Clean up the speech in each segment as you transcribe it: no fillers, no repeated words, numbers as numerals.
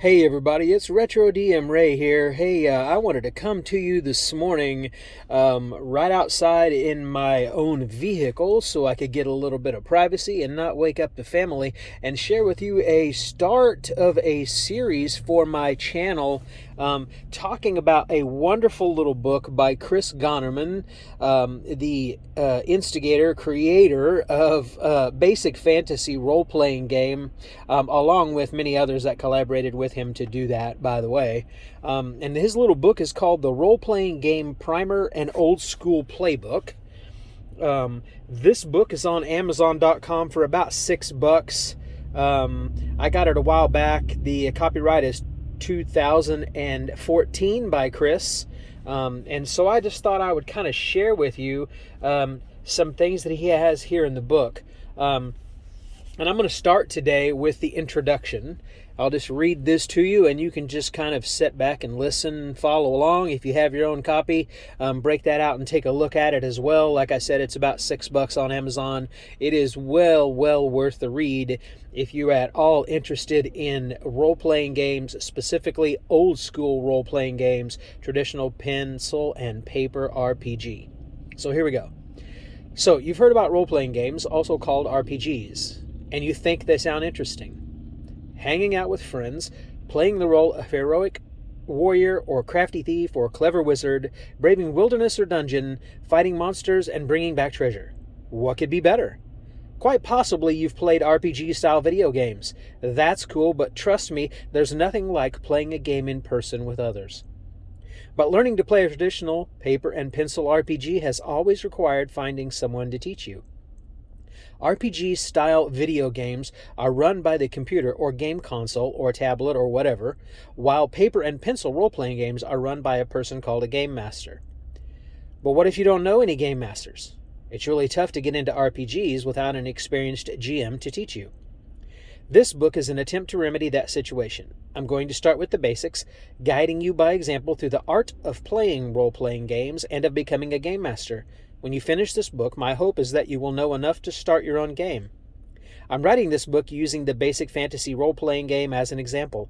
Hey everybody, it's Retro DM Ray here. Hey, I wanted to come to you this morning right outside in my own vehicle so I could get a little bit of privacy and not wake up the family and share with you a start of a series for my channel talking about a wonderful little book by Chris Gonnerman, the instigator, creator of Basic Fantasy role-playing game, along with many others that collaborated with him to do that, by the way. And his little book is called The Role-Playing Game Primer and Old School Playbook. This book is on Amazon.com for about $6. I got it a while back. The copyright is 2014 by Chris. And so I just thought I would kind of share with you some things that he has here in the book. And I'm going to start today with the introduction. I'll just read this to you, and you can just kind of sit back and listen and follow along. If you have your own copy, break that out and take a look at it as well. Like I said, it's about $6 on Amazon. It is well worth the read if you're at all interested in role-playing games, specifically old-school role-playing games, traditional pencil and paper RPG. So here we go. So you've heard about role-playing games, also called RPGs, and you think they sound interesting. Hanging out with friends, playing the role of heroic warrior or crafty thief or clever wizard, braving wilderness or dungeon, fighting monsters and bringing back treasure. What could be better? Quite possibly you've played RPG-style video games. That's cool, but trust me, there's nothing like playing a game in person with others. But learning to play a traditional paper and pencil RPG has always required finding someone to teach you. RPG-style video games are run by the computer or game console or tablet or whatever, while paper and pencil role-playing games are run by a person called a game master. But what if you don't know any game masters? It's really tough to get into RPGs without an experienced GM to teach you. This book is an attempt to remedy that situation. I'm going to start with the basics, guiding you by example through the art of playing role-playing games and of becoming a game master. When you finish this book, my hope is that you will know enough to start your own game. I'm writing this book using the Basic Fantasy role-playing game as an example.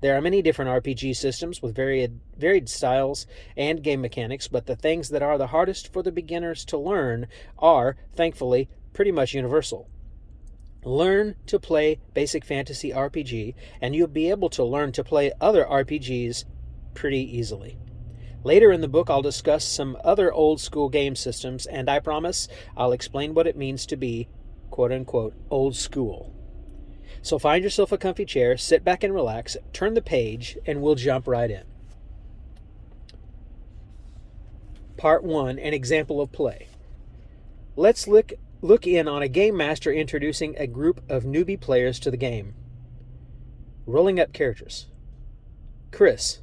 There are many different RPG systems with varied styles and game mechanics, but the things that are the hardest for the beginners to learn are, thankfully, pretty much universal. Learn to play Basic Fantasy RPG, and you'll be able to learn to play other RPGs pretty easily. Later in the book, I'll discuss some other old-school game systems, and I promise I'll explain what it means to be, quote-unquote, old school. So find yourself a comfy chair, sit back and relax, turn the page, and we'll jump right in. Part 1, an example of play. Let's look in on a game master introducing a group of newbie players to the game. Rolling up characters. Chris,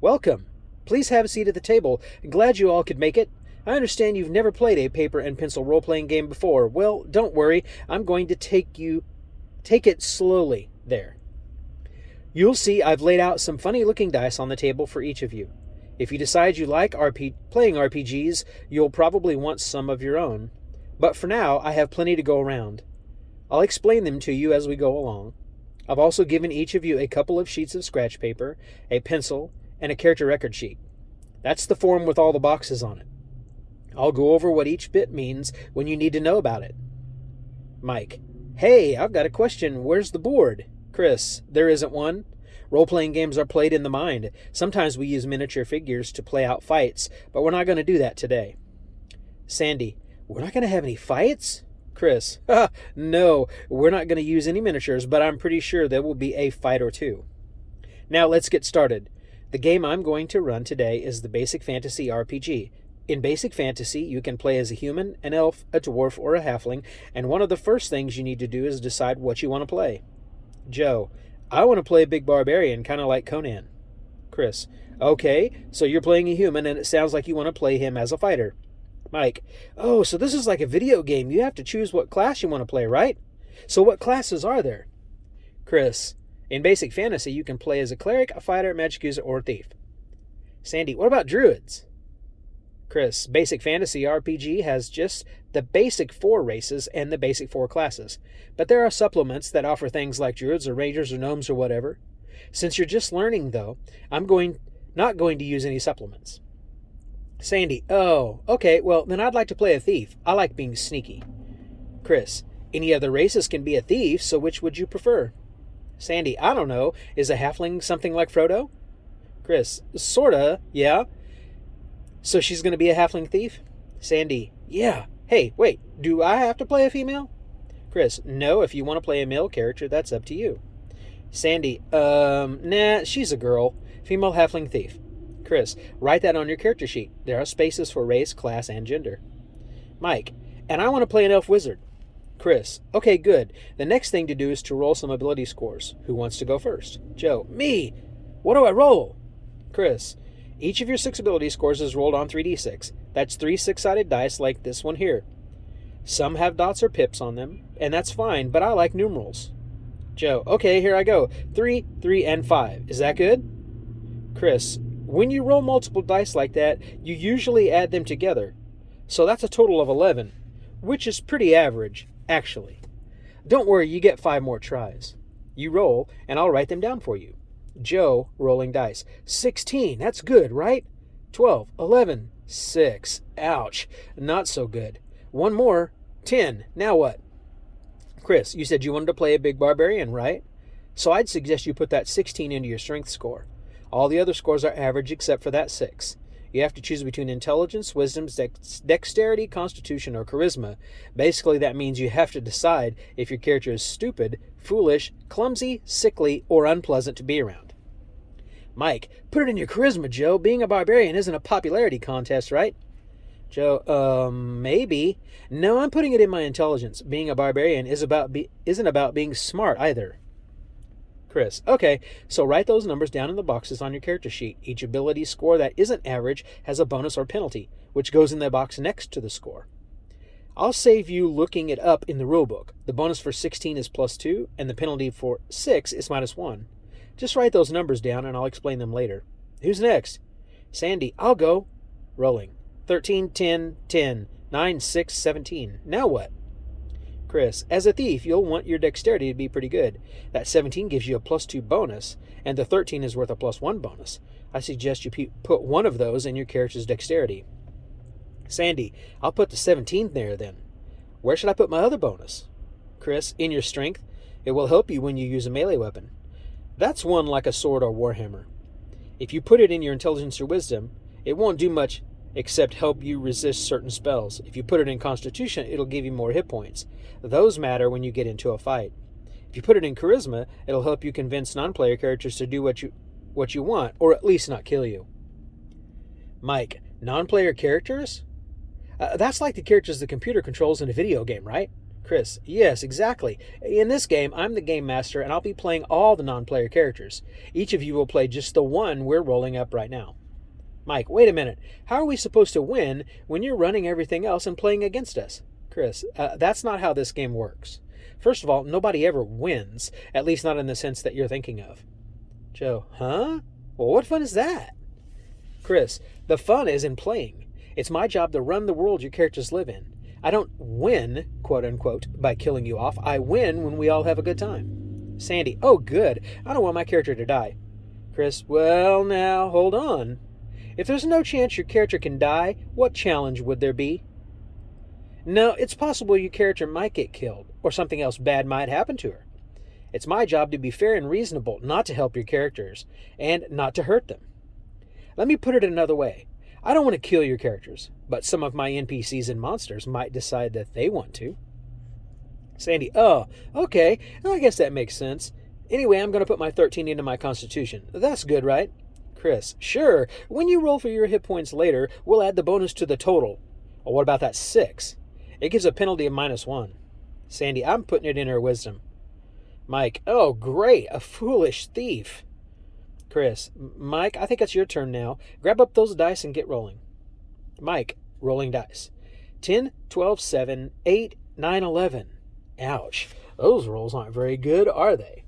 welcome. Please have a seat at the table. Glad you all could make it. I understand you've never played a paper and pencil role-playing game before. Well, don't worry. I'm going to take it slowly there. You'll see I've laid out some funny-looking dice on the table for each of you. If you decide you like playing RPGs, you'll probably want some of your own. But for now, I have plenty to go around. I'll explain them to you as we go along. I've also given each of you a couple of sheets of scratch paper, a pencil, and a character record sheet. That's the form with all the boxes on it. I'll go over what each bit means when you need to know about it. Mike, hey, I've got a question. Where's the board? Chris, there isn't one. Role-playing games are played in the mind. Sometimes we use miniature figures to play out fights, but we're not going to do that today. Sandy, we're not going to have any fights? Chris, no, we're not going to use any miniatures, but I'm pretty sure there will be a fight or two. Now let's get started. The game I'm going to run today is the Basic Fantasy RPG. In Basic Fantasy, you can play as a human, an elf, a dwarf, or a halfling, and one of the first things you need to do is decide what you want to play. Joe, I want to play a big barbarian, kind of like Conan. Chris, okay, so you're playing a human, and it sounds like you want to play him as a fighter. Mike, oh, so this is like a video game. You have to choose what class you want to play, right? So what classes are there? Chris, in Basic Fantasy, you can play as a cleric, a fighter, magic user, or a thief. Sandy, what about druids? Chris, Basic Fantasy RPG has just the basic 4 races and the basic 4 classes, but there are supplements that offer things like druids or rangers or gnomes or whatever. Since you're just learning, though, I'm not going to use any supplements. Sandy, oh, okay, well, then I'd like to play a thief. I like being sneaky. Chris, any other races can be a thief, so which would you prefer? Sandy, I don't know. Is a halfling something like Frodo? Chris, sorta, yeah. So she's going to be a halfling thief? Sandy, yeah. Hey, wait, do I have to play a female? Chris, no, if you want to play a male character, that's up to you. Sandy, nah, she's a girl. Female halfling thief. Chris, write that on your character sheet. There are spaces for race, class, and gender. Mike, and I want to play an elf wizard. Chris, okay, good. The next thing to do is to roll some ability scores. Who wants to go first? Joe, me. What do I roll? Chris, each of your 6 ability scores is rolled on 3d6. That's 3 6-sided dice like this one here. Some have dots or pips on them, and that's fine, but I like numerals. Joe, okay, here I go. 3, 3, and 5. Is that good? Chris, when you roll multiple dice like that, you usually add them together. So that's a total of 11, which is pretty average, actually. Don't worry, you get 5 more tries. You roll, and I'll write them down for you. Joe, rolling dice. 16, that's good, right? 12, 11, 6. Ouch, not so good. One more, 10. Now what? Chris, you said you wanted to play a big barbarian, right? So I'd suggest you put that 16 into your strength score. All the other scores are average except for that 6. You have to choose between intelligence, wisdom, dexterity, constitution, or charisma. Basically, that means you have to decide if your character is stupid, foolish, clumsy, sickly, or unpleasant to be around. Mike, put it in your charisma, Joe. Being a barbarian isn't a popularity contest, right? Joe, maybe. No, I'm putting it in my intelligence. Being a barbarian isn't about being smart either. Chris, okay, so write those numbers down in the boxes on your character sheet. Each ability score that isn't average has a bonus or penalty, which goes in the box next to the score. I'll save you looking it up in the rulebook. The bonus for 16 is +2, and the penalty for 6 is -1. Just write those numbers down, and I'll explain them later. Who's next? Sandy, I'll go. Rolling. 13, 10, 10, 9, 6, 17. Now what? Chris, as a thief, you'll want your dexterity to be pretty good. That 17 gives you a +2 bonus, and the 13 is worth a +1 bonus. I suggest you put one of those in your character's dexterity. Sandy, I'll put the 17 there then. Where should I put my other bonus? Chris, in your strength. It will help you when you use a melee weapon. That's one like a sword or warhammer. If you put it in your intelligence or wisdom, it won't do much except help you resist certain spells. If you put it in constitution, it'll give you more hit points. Those matter when you get into a fight. If you put it in charisma, it'll help you convince non-player characters to do what you want, or at least not kill you. Mike, non-player characters? That's like the characters the computer controls in a video game, right? Chris, yes, exactly. In this game, I'm the game master, and I'll be playing all the non-player characters. Each of you will play just the one we're rolling up right now. Mike, wait a minute. How are we supposed to win when you're running everything else and playing against us? Chris, that's not how this game works. First of all, nobody ever wins, at least not in the sense that you're thinking of. Joe, huh? Well, what fun is that? Chris, the fun is in playing. It's my job to run the world your characters live in. I don't win, quote unquote, by killing you off. I win when we all have a good time. Sandy, oh good. I don't want my character to die. Chris, well now, hold on. If there's no chance your character can die, what challenge would there be? No, it's possible your character might get killed, or something else bad might happen to her. It's my job to be fair and reasonable, not to help your characters, and not to hurt them. Let me put it another way. I don't want to kill your characters, but some of my NPCs and monsters might decide that they want to. Sandy, oh, okay, I guess that makes sense. Anyway, I'm going to put my 13 into my constitution. That's good, right? Chris, sure. When you roll for your hit points later, we'll add the bonus to the total. Well, what about that 6? It gives a penalty of -1. Sandy, I'm putting it in her wisdom. Mike, oh, great, a foolish thief. Chris, Mike, I think it's your turn now. Grab up those dice and get rolling. Mike, rolling dice. 10, 12, 7, 8, 9, 11. Ouch, those rolls aren't very good, are they?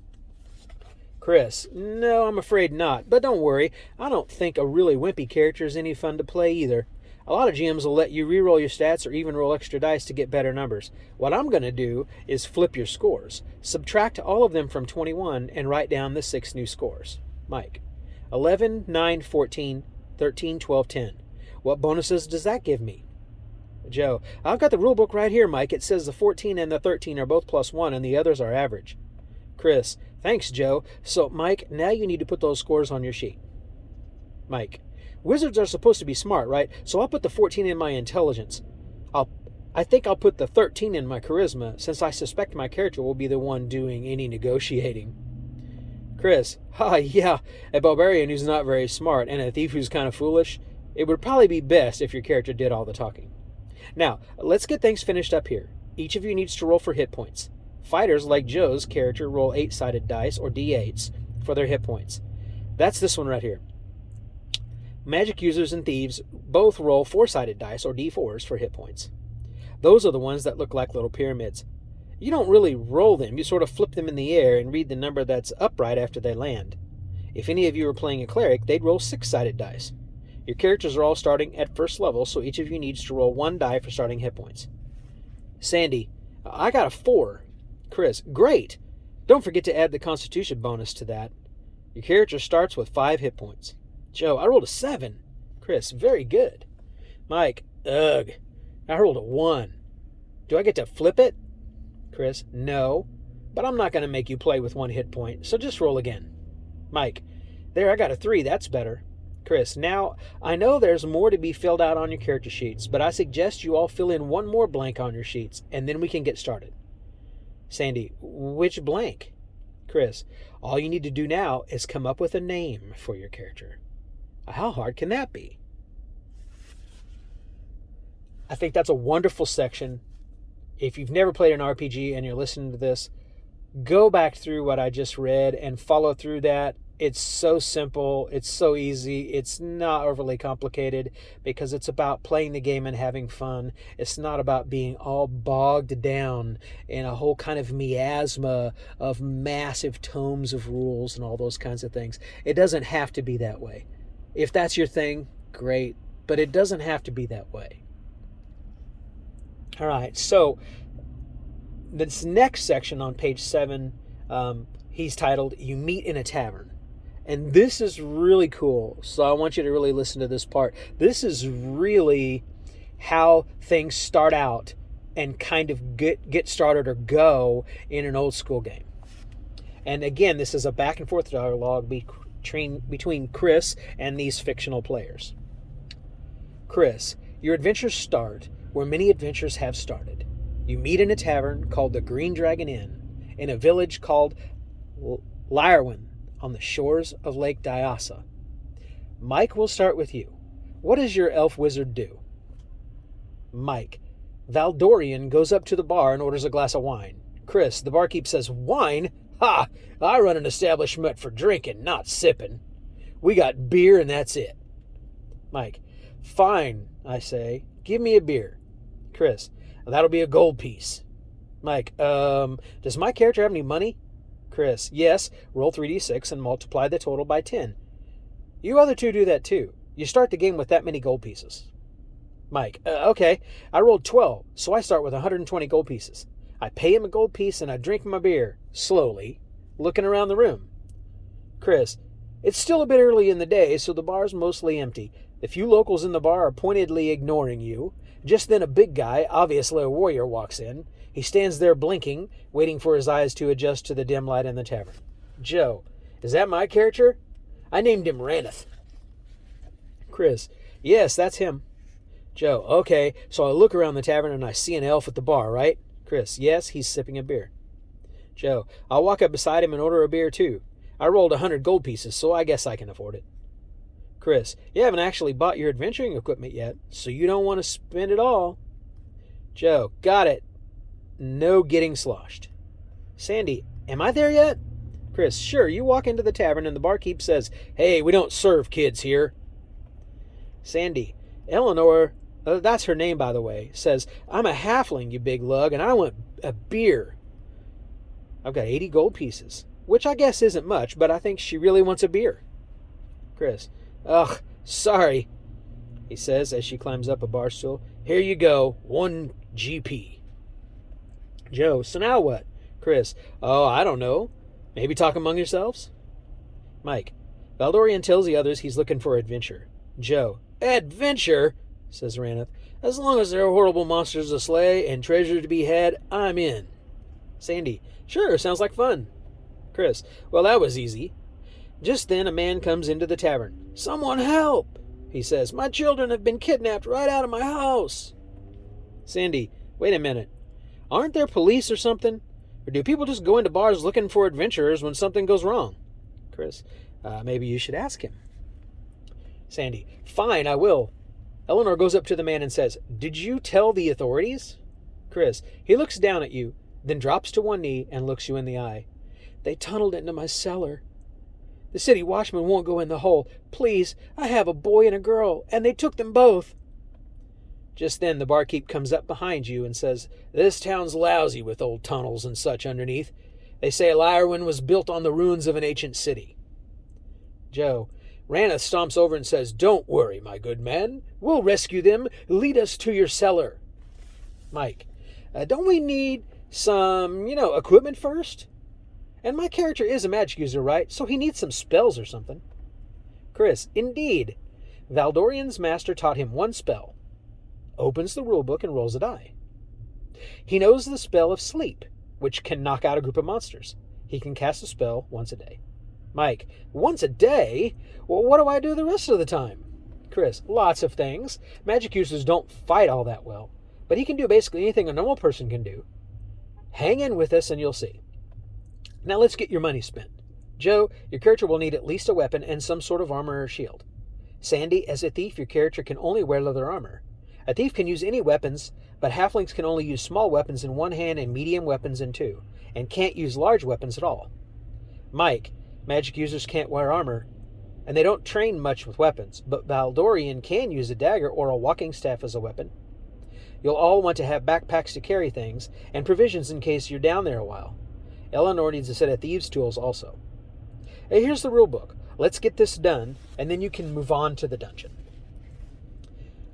Chris, no, I'm afraid not, but don't worry. I don't think a really wimpy character is any fun to play either. A lot of GMs will let you re-roll your stats or even roll extra dice to get better numbers. What I'm going to do is flip your scores. Subtract all of them from 21 and write down the 6 new scores. Mike. 11, 9, 14, 13, 12, 10. What bonuses does that give me? Joe. I've got the rule book right here, Mike. It says the 14 and the 13 are both +1 and the others are average. Chris. Thanks, Joe. So, Mike, now you need to put those scores on your sheet. Mike. Wizards are supposed to be smart, right? So I'll put the 14 in my intelligence. I think I'll put the 13 in my charisma, since I suspect my character will be the one doing any negotiating. Chris. Yeah, a barbarian who's not very smart and a thief who's kind of foolish. It would probably be best if your character did all the talking. Now, let's get things finished up here. Each of you needs to roll for hit points. Fighters, like Joe's character, roll 8-sided dice, or D8s, for their hit points. That's this one right here. Magic users and thieves both roll 4-sided dice, or D4s, for hit points. Those are the ones that look like little pyramids. You don't really roll them, you sort of flip them in the air and read the number that's upright after they land. If any of you were playing a cleric, they'd roll 6-sided dice. Your characters are all starting at first level, so each of you needs to roll 1 die for starting hit points. Sandy. I got a 4. Chris. Great! Don't forget to add the Constitution bonus to that. Your character starts with 5 hit points. Joe. I rolled a 7. Chris. Very good. Mike. Ugh. I rolled a 1. Do I get to flip it? Chris. No. But I'm not going to make you play with 1 hit point, so just roll again. Mike. There, I got a 3. That's better. Chris. Now, I know there's more to be filled out on your character sheets, but I suggest you all fill in 1 more blank on your sheets, and then we can get started. Sandy. Which blank? Chris. All you need to do now is come up with a name for your character. How hard can that be? I think that's a wonderful section. If you've never played an RPG and you're listening to this, go back through what I just read and follow through that. It's so simple. It's so easy. It's not overly complicated because it's about playing the game and having fun. It's not about being all bogged down in a whole kind of miasma of massive tomes of rules and all those kinds of things. It doesn't have to be that way. If that's your thing, great, but it doesn't have to be that way. All right, so this next section on page 7, he's titled, You Meet in a Tavern. And this is really cool, so I want you to really listen to this part. This is really how things start out and kind of get started or go in an old school game. And again, this is a back and forth dialogue between Chris and these fictional players. Chris, your adventures start where many adventures have started. You meet in a tavern called the Green Dragon Inn in a village called Lyrewin on the shores of Lake Dyasa. Mike, will start with you. What does your elf wizard do? Mike, Valdorian goes up to the bar and orders a glass of wine. Chris, the barkeep says, Wine? Ha! I run an establishment for drinking, not sipping. We got beer and that's it. Mike, fine, I say. Give me a beer. Chris, that'll be a gold piece. Mike, does my character have any money? Chris, yes. Roll 3d6 and multiply the total by 10. You other two do that too. You start the game with that many gold pieces. Mike, okay. I rolled 12, so I start with 120 gold pieces. I pay him a gold piece and I drink my beer, slowly, looking around the room. Chris, it's still a bit early in the day, so the bar's mostly empty. The few locals in the bar are pointedly ignoring you. Just then a big guy, obviously a warrior, walks in. He stands there blinking, waiting for his eyes to adjust to the dim light in the tavern. Joe, is that my character? I named him Raneth. Chris, yes, that's him. Joe, okay, so I look around the tavern and I see an elf at the bar, right? Chris, yes, he's sipping a beer. Joe, I'll walk up beside him and order a beer too. I rolled 100 gold pieces, so I guess I can afford it. Chris, you haven't actually bought your adventuring equipment yet, so you don't want to spend it all. Joe, got it. No getting sloshed. Sandy, am I there yet? Chris, sure, you walk into the tavern and the barkeep says, Hey, we don't serve kids here. Sandy, Eleanor, that's her name by the way, says, I'm a halfling, you big lug, and I want a beer. I've got 80 gold pieces, which I guess isn't much, but I think she really wants a beer. Chris, ugh, sorry. he says as she climbs up a bar stool. Here you go, 1 GP. Joe, so now what? Chris, oh, I don't know. Maybe talk among yourselves? Mike, Valdorian tells the others he's looking for adventure. Joe, adventure? Says Raneth. As long as there are horrible monsters to slay and treasure to be had, I'm in. Sandy, sure, sounds like fun. Chris, well, that was easy. Just then a man comes into the tavern. Someone help, he says. My children have been kidnapped right out of my house. Sandy, wait a minute. Aren't there police or something? Or do people just go into bars looking for adventurers when something goes wrong? Chris, maybe you should ask him. Sandy, fine, I will. Eleanor goes up to the man and says, Did you tell the authorities? Chris, he looks down at you, then drops to one knee and looks you in the eye. They tunneled into my cellar. The city watchman won't go in the hole. Please, I have a boy and a girl, and they took them both. Just then the barkeep comes up behind you and says, This town's lousy with old tunnels and such underneath. They say Lyrewen was built on the ruins of an ancient city. Joe, Raneth stomps over and says, Don't worry, my good man. We'll rescue them. Lead us to your cellar. Mike, don't we need some, equipment first? And my character is a magic user, right? So he needs some spells or something. Chris, indeed. Valdorian's master taught him one spell. Opens the rulebook and rolls a die. He knows the spell of sleep, which can knock out a group of monsters. He can cast a spell once a day. Mike, once a day? Well, what do I do the rest of the time? Chris, lots of things. Magic users don't fight all that well, but he can do basically anything a normal person can do. Hang in with us and you'll see. Now let's get your money spent. Joe, your character will need at least a weapon and some sort of armor or shield. Sandy, as a thief, your character can only wear leather armor. A thief can use any weapons, but halflings can only use small weapons in one hand and medium weapons in two, and can't use large weapons at all. Mike, magic users can't wear armor, and they don't train much with weapons, but Valdorian can use a dagger or a walking staff as a weapon. You'll all want to have backpacks to carry things, and provisions in case you're down there a while. Eleanor needs a set of thieves' tools also. Hey, here's the rulebook. Let's get this done, and then you can move on to the dungeon.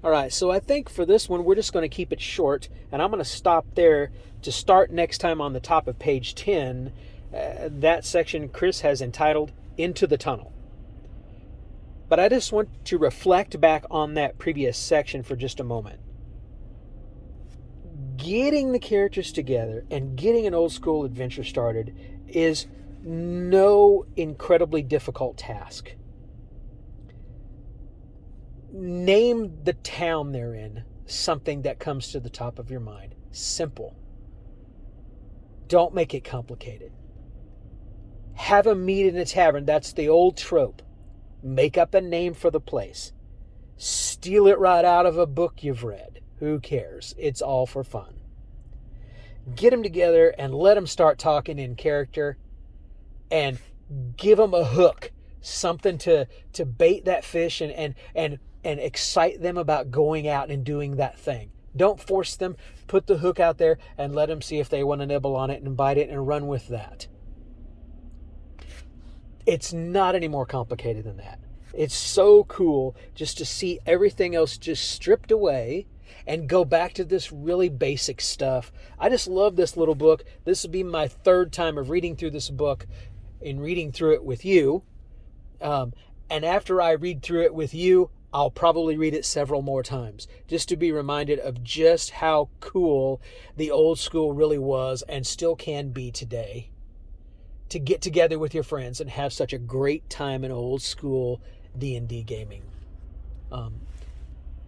All right, so I think for this one, we're just going to keep it short, and I'm going to stop there to start next time on the top of page 10. That section Chris has entitled Into the Tunnel. But I just want to reflect back on that previous section for just a moment. Getting the characters together and getting an old school adventure started is no incredibly difficult task. Name the town they're in, something that comes to the top of your mind. Simple. Don't make it complicated. Have a meet in a tavern. That's the old trope. Make up a name for the place. Steal it right out of a book you've read. Who cares? It's all for fun. Get them together and let them start talking in character and give them a hook, something to bait that fish and excite them about going out and doing that thing. Don't force them. Put the hook out there and let them see if they want to nibble on it and bite it and run with that. It's not any more complicated than that. It's so cool just to see everything else just stripped away and go back to this really basic stuff. I just love this little book. This will be my third time of reading through this book and reading through it with you. And after I read through it with you, I'll probably read it several more times just to be reminded of just how cool the old school really was and still can be today. To get together with your friends and have such a great time in old school D&D gaming.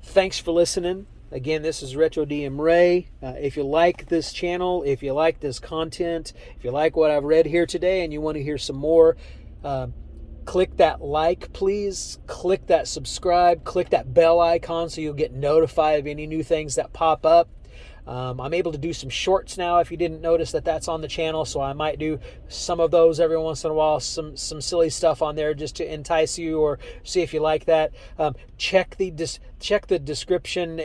Thanks for listening. Again, this is Retro DM Ray. If you like this channel, if you like this content, if you like what I've read here today and you want to hear some more, click that like, please. Click that subscribe. Click that bell icon so you'll get notified of any new things that pop up. I'm able to do some shorts now if you didn't notice that that's on the channel, so I might do some of those every once in a while, some silly stuff on there just to entice you or see if you like that. Check the description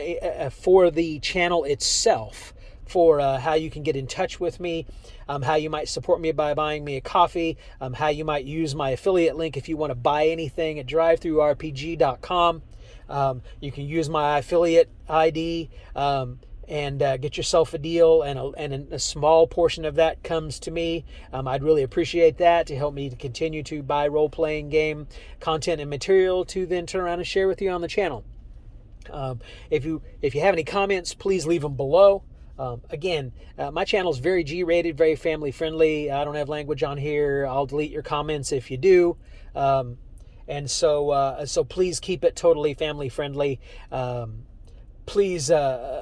for the channel itself for how you can get in touch with me, how you might support me by buying me a coffee, how you might use my affiliate link if you want to buy anything at drivethrurpg.com. You can use my affiliate ID and get yourself a deal, and a small portion of that comes to me. I'd really appreciate that to help me to continue to buy role-playing game content and material to then turn around and share with you on the channel. If you have any comments, please leave them below. Again, my channel is very G-rated, very family-friendly. I don't have language on here. I'll delete your comments if you do. And so please keep it totally family-friendly. Please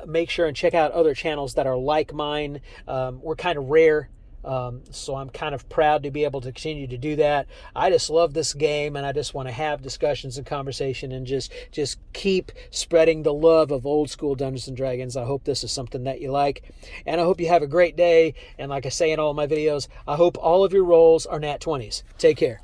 make sure and check out other channels that are like mine. We're kind of rare. So I'm kind of proud to be able to continue to do that. I just love this game, and I just want to have discussions and conversation and just keep spreading the love of old school Dungeons and Dragons. I hope this is something that you like, and I hope you have a great day. And like I say in all of my videos, I hope all of your rolls are nat 20s. Take care.